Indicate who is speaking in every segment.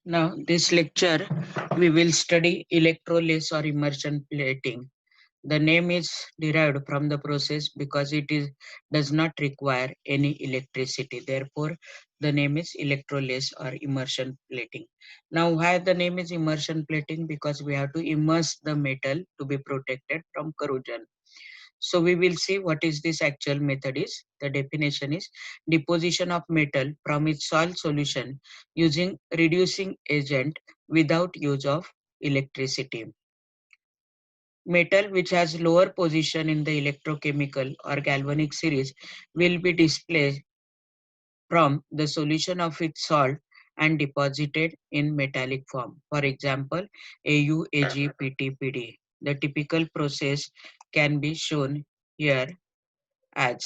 Speaker 1: Now, this lecture we will study electrolysis or immersion plating. The name is derived from the process because does not require any electricity. Therefore, the name is electrolysis or immersion plating. Now, why the name is immersion plating? Because we have to immerse the metal to be protected from corrosion. So we will see what is this actual method is. The definition is deposition of metal from its salt solution using reducing agent without use of electricity. Metal which has lower position in the electrochemical or galvanic series will be displaced from the solution of its salt and deposited in metallic form. For example, AU, AG, PT, PD. The typical process can be shown here as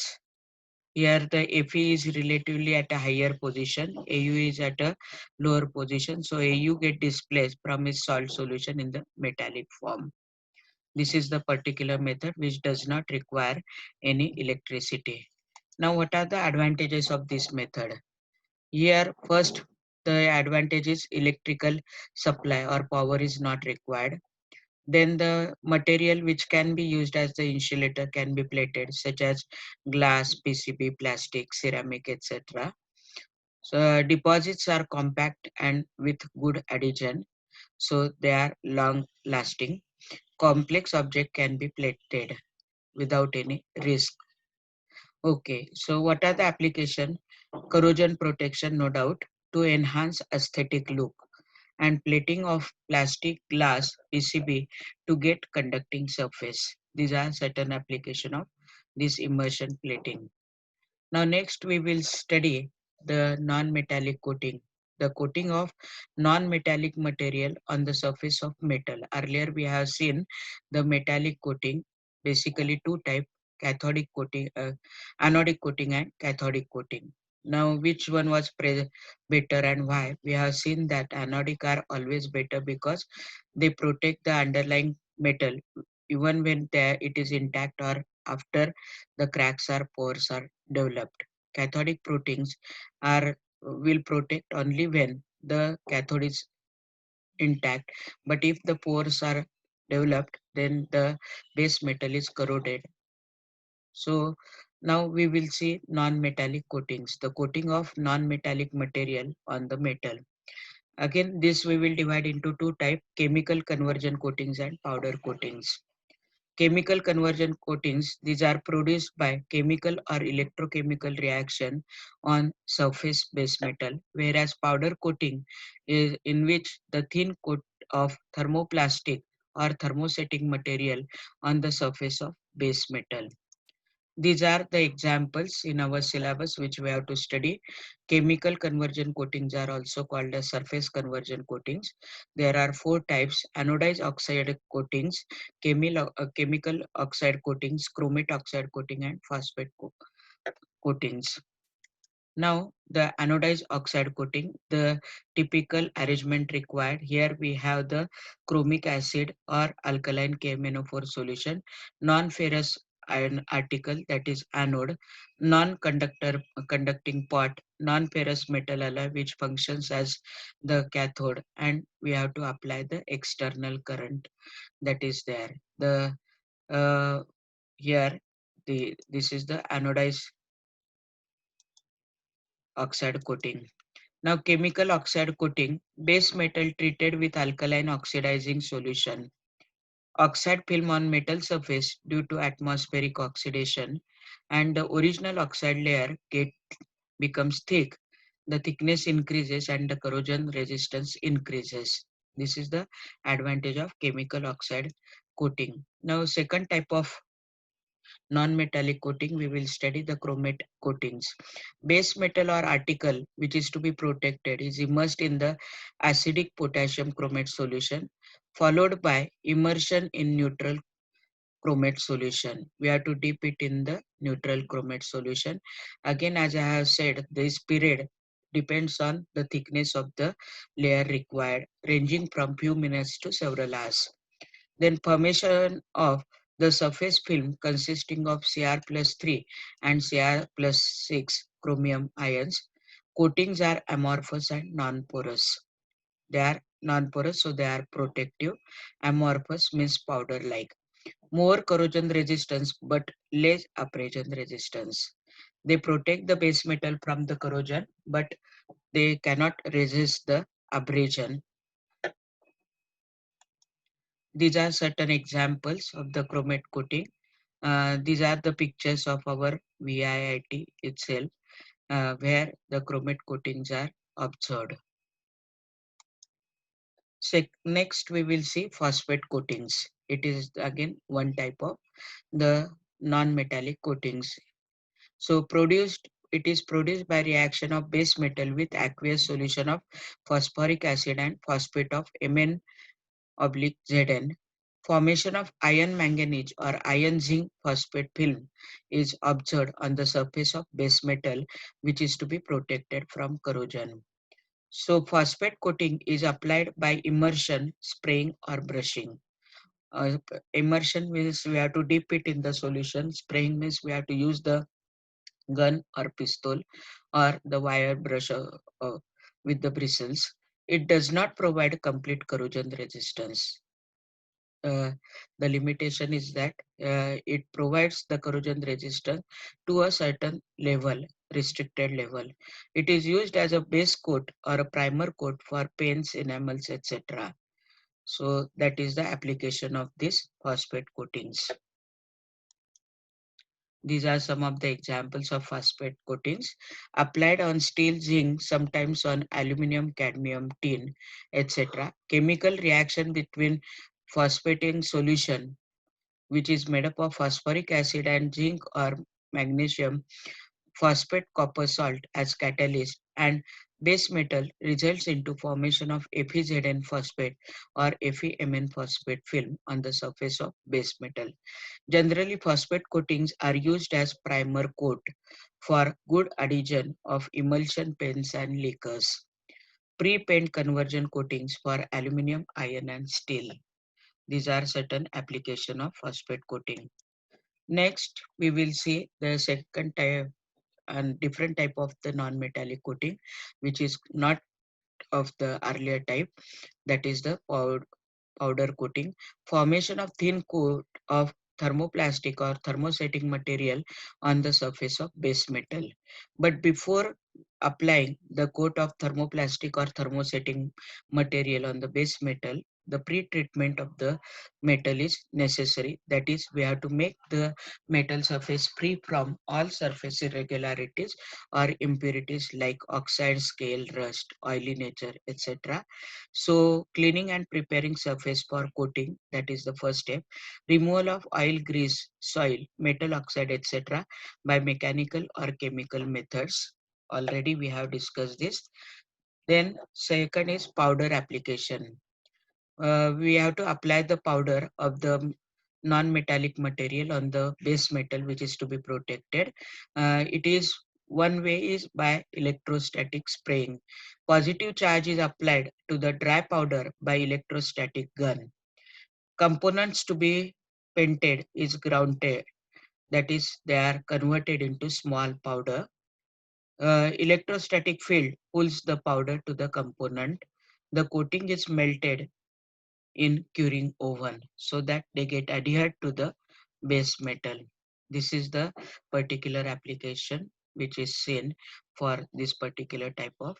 Speaker 1: here the Fe is relatively at a higher position, AU is at a lower position, so AU get displaced from its salt solution in the metallic form. This is the particular method which does not require any electricity. Now, what are the advantages of this method? Here, first, the advantage is electrical supply or power is not required. Then the material which can be used as the insulator can be plated, such as glass, PCB, plastic, ceramic, etc. So deposits are compact and with good adhesion, so they are long lasting. Complex object can be plated without any risk. Okay, so what are the application? Corrosion protection, no doubt, to enhance aesthetic look, and plating of plastic, glass, PCB to get conducting surface. These are certain application of this immersion plating. Now next we will study the non-metallic coating. The coating of non-metallic material on the surface of metal. Earlier we have seen the metallic coating, basically two type, cathodic coating, anodic coating and cathodic coating. Now which one was better and why? We have seen that anodic are always better because they protect the underlying metal even when it is intact or after the cracks or pores are developed. Cathodic proteins are will protect only when the cathode is intact, but if the pores are developed, then the base metal is corroded. So now we will see non-metallic coatings, the coating of non-metallic material on the metal. Again, this we will divide into two types, chemical conversion coatings and powder coatings. Chemical conversion coatings, these are produced by chemical or electrochemical reaction on surface base metal, whereas powder coating is in which the thin coat of thermoplastic or thermosetting material on the surface of base metal. These are the examples in our syllabus which we have to study. Chemical conversion coatings are also called as surface conversion coatings. There are four types: anodized oxide coatings, chemical oxide coatings, chromate oxide coating, and phosphate coatings. Now, the anodized oxide coating, the typical arrangement required. Here we have the chromic acid or alkaline KMnO4 solution, non-ferrous iron article, that is anode, non-conductor conducting pot, non-ferrous metal alloy which functions as the cathode, and we have to apply the external current that is there. The here this is the anodized oxide coating. Now, chemical oxide coating, base metal treated with alkaline oxidizing solution. Oxide film on metal surface due to atmospheric oxidation, and the original oxide layer becomes thick. The thickness increases and the corrosion resistance increases. This is the advantage of chemical oxide coating. Now, second type of non-metallic coating, we will study the chromate coatings. Base metal or article which is to be protected is immersed in the acidic potassium chromate solution, followed by immersion in neutral chromate solution. We have to dip it in the neutral chromate solution. Again, as I have said, this period depends on the thickness of the layer required, ranging from few minutes to several hours. Then formation of the surface film consisting of Cr plus 3 and Cr plus 6 chromium ions. Coatings are amorphous and non-porous. They are non-porous, so they are protective. Amorphous means powder-like. More corrosion resistance but less abrasion resistance. They protect the base metal from the corrosion, but they cannot resist the abrasion. These are certain examples of the chromate coating. These are the pictures of our VIIT itself, where the chromate coatings are observed. Next, we will see phosphate coatings. It is again one type of the non-metallic coatings. So it is produced by reaction of base metal with aqueous solution of phosphoric acid and phosphate of Mn/Zn. Formation of iron manganese or iron zinc phosphate film is observed on the surface of base metal, which is to be protected from corrosion. So phosphate coating is applied by immersion, spraying or brushing. Immersion means we have to dip it in the solution. Spraying means we have to use the gun or pistol or the wire brush with the bristles. It does not provide complete corrosion resistance. Uh, the limitation is that it provides the corrosion resistance to a certain level, restricted level. It is used as a base coat or a primer coat for paints, enamels, etc. So that is the application of this phosphate coatings. These are some of the examples of phosphate coatings applied on steel, zinc, sometimes on aluminum, cadmium, tin, etc. Chemical reaction between phosphating solution, which is made up of phosphoric acid and zinc or magnesium phosphate copper salt as catalyst, and base metal results into formation of FeZn phosphate or FeMn phosphate film on the surface of base metal. Generally, phosphate coatings are used as primer coat for good adhesion of emulsion paints and lacquers. Pre-paint conversion coatings for aluminum, iron and steel. These are certain application of phosphate coating. Next, we will see the second type and different type of the non-metallic coating, which is not of the earlier type, that is the powder coating. Formation of thin coat of thermoplastic or thermosetting material on the surface of base metal. But before applying the coat of thermoplastic or thermosetting material on the base metal, the pre-treatment of the metal is necessary. That is, we have to make the metal surface free from all surface irregularities or impurities like oxide, scale, rust, oily nature, etc. So cleaning and preparing surface for coating, that is the first step. Removal of oil, grease, soil, metal oxide, etc. by mechanical or chemical methods. Already we have discussed this. Then second is powder application. We have to apply the powder of the non-metallic material on the base metal which is to be protected. It is one way is by electrostatic spraying. Positive charge is applied to the dry powder by electrostatic gun. Components to be painted is grounded, that is they are converted into small powder. Electrostatic field pulls the powder to the component. The coating is melted in curing oven so that they get adhered to the base metal. This is the particular application which is seen for this particular type of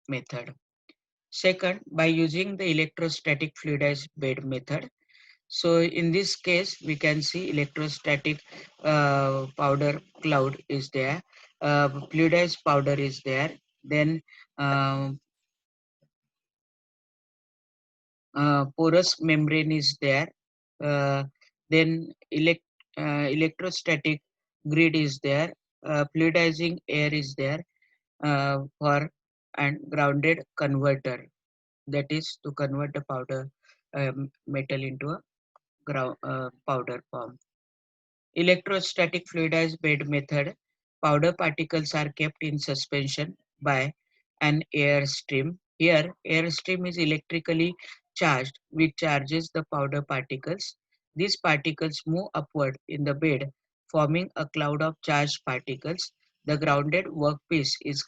Speaker 1: method. Second, by using the electrostatic fluidized bed method. So in this case, we can see electrostatic powder cloud is there, fluidized powder is there, then uh, porous membrane is there, uh, then electrostatic grid is there, fluidizing air is there, for and grounded converter, that is to convert the powder metal into a powder form. Electrostatic fluidized bed method. Powder particles are kept in suspension by an air stream. Here, air stream is electrically charged, which charges the powder particles. These particles move upward in the bed, forming a cloud of charged particles. The grounded workpiece is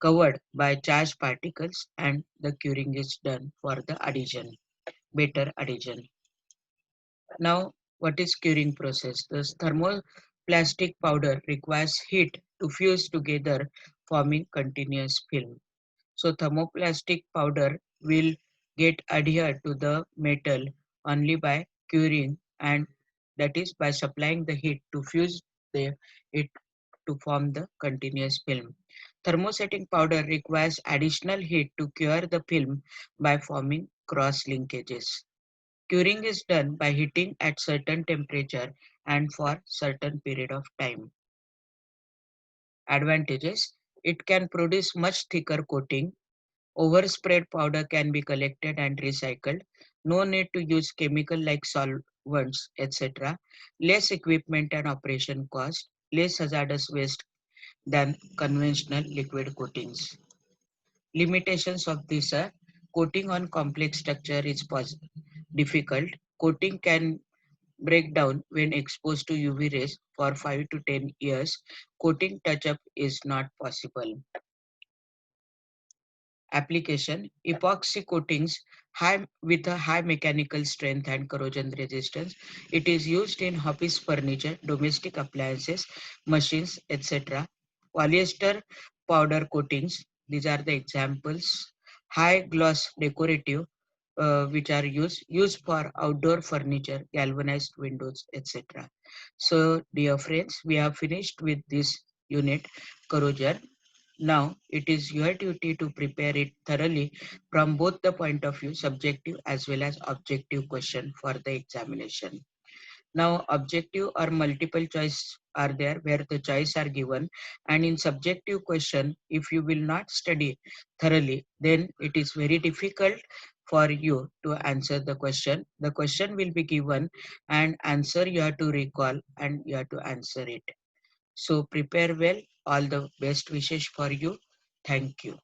Speaker 1: covered by charged particles, and the curing is done for the addition, better addition. Now, what is curing process? This thermoplastic powder requires heat to fuse together, forming continuous film. So thermoplastic powder will get adhered to the metal only by curing, and that is by supplying the heat to fuse it to form the continuous film. Thermosetting powder requires additional heat to cure the film by forming cross linkages. Curing is done by heating at certain temperature and for certain period of time. Advantages: it can produce much thicker coating. Overspread powder can be collected and recycled. No need to use chemical like solvents, etc. Less equipment and operation cost. Less hazardous waste than conventional liquid coatings. Limitations of this are: coating on complex structure is difficult. Coating can break down when exposed to UV rays for 5 to 10 years. Coating touch-up is not possible. Application: epoxy coatings high with a high mechanical strength and corrosion resistance. It is used in office furniture, domestic appliances, machines, etc. Polyester powder coatings, these are the examples. High gloss decorative, which are used for outdoor furniture, galvanized windows, etc. So dear friends, we have finished with this unit, corrosion. Now it is your duty to prepare it thoroughly from both the point of view, subjective as well as objective question for the examination. Now objective or multiple choice are there where the choice are given, and in subjective question if you will not study thoroughly, then it is very difficult for you to answer the question. The question will be given and answer you have to recall and you have to answer it. So prepare well. All the best wishes for you. Thank you.